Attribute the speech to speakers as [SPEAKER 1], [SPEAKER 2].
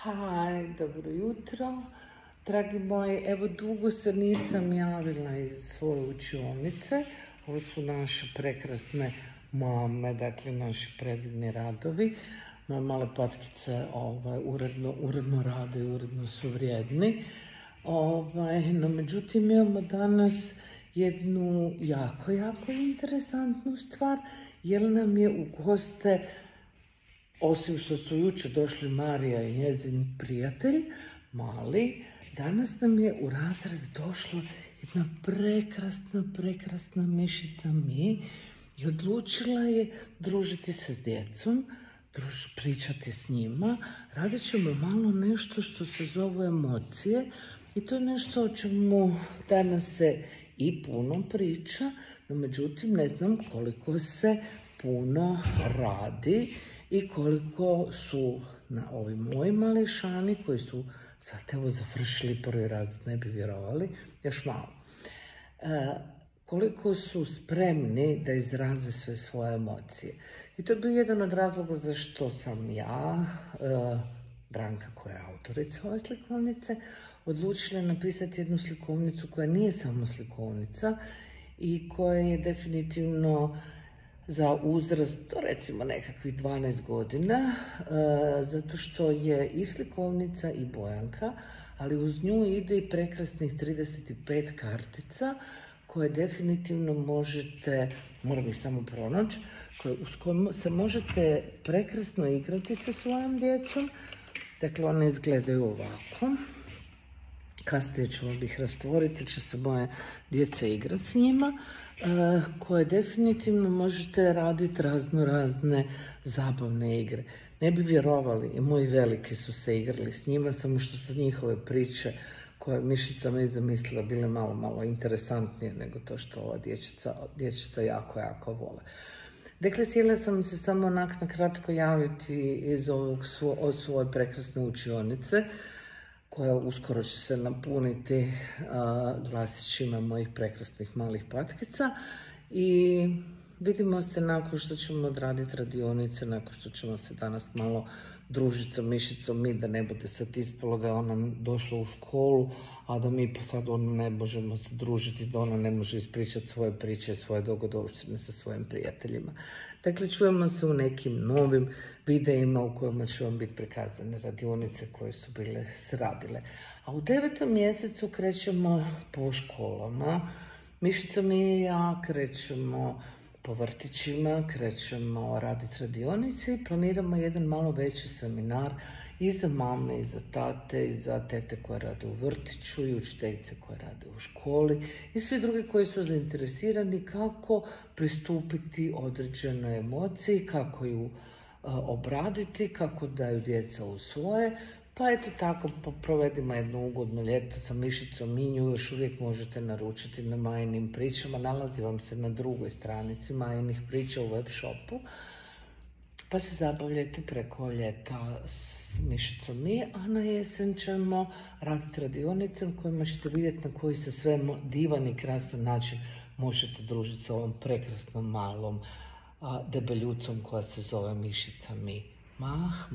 [SPEAKER 1] Haj, dobro jutro, dragi moji. Evo, dugo se nisam javila iz svoje učionice. Ovo su naše prekrasne mame, dakle naši predivni radovi. Moje male patkice uredno rade i uredno su vrijedni. No, međutim, imamo danas jednu jako interesantnu stvar, jer nam je u goste, osim što su jučer došli Marija i njezin prijatelj, mali, danas nam je u razred došla jedna prekrasna mišica Mi i odlučila je družiti se s djecom, pričati s njima. Radit ćemo malo nešto što se zove emocije i to je nešto o čemu danas se i puno priča, no međutim ne znam koliko se puno radi i koliko su na ovi moji mališani koji su sad evo završili prvi razred, ne bi vjerovali, još malo, koliko su spremni da izraze sve svoje emocije. I to je bio jedan od razloga zašto sam ja, Branka koja je autorica ove slikovnice, odlučila napisati jednu slikovnicu koja nije samo slikovnica i koja je definitivno za uzrast, recimo nekakvih 12 godina, zato što je i slikovnica i bojanka, ali uz nju ide i prekrasnih 35 kartica koje definitivno možete, moram ih samo pronaći, s kojima se možete prekrasno igrati sa svojom djecom. Dakle, one izgledaju ovako. Kasnije ćemo ih rastvoriti, će se moje djece igrati s njima, koje definitivno možete raditi razne zabavne igre. Ne bi vjerovali, i moji veliki su se igrali s njima, samo što su njihove priče koje mišica Mi zamislila bile malo interesantnije nego to što ova dječica jako vole. Dakle, htjela sam se samo na kratko javiti iz svoje prekrasne učionice, koja uskoro će se napuniti glasićima mojih prekrasnih malih patkica. I vidimo se nakon što ćemo odraditi radionice, nakon što ćemo se danas malo družiti sa mišicom Mi, da ne bude sad ispalo da je ona došla u školu, a da mi pa sad ne možemo se družiti, da ona ne može ispričati svoje priče, svoje dogodovštine sa svojim prijateljima. Dakle, čujemo se u nekim novim videima u kojima će vam biti prikazane radionice koje su bile sradile. A u 9. mjesecu krećemo po školama. Mišica Mi i ja krećemo po vrtićima, krećemo raditi radionice i planiramo jedan malo veći seminar i za mame, i za tate, i za tete koje rade u vrtiću, i učiteljice koje rade u školi i svi drugi koji su zainteresirani kako pristupiti određenoj emociji, kako ju obraditi, kako da ju djeca usvoje. Pa eto tako, provedimo jedno ugodno ljeto sa mišicom Mi. Nju još uvijek možete naručiti na Majinim pričama. Nalazi vam se na drugoj stranici Majinih priča u web shopu. Pa se zabavljajte preko ljeta s mišicom Mi, a na jesen ćemo raditi radionice u kojima ćete vidjeti na koji se sve divan i krasan način možete družiti s ovom prekrasnom malom debeljucom koja se zove mišica Mi. Mah.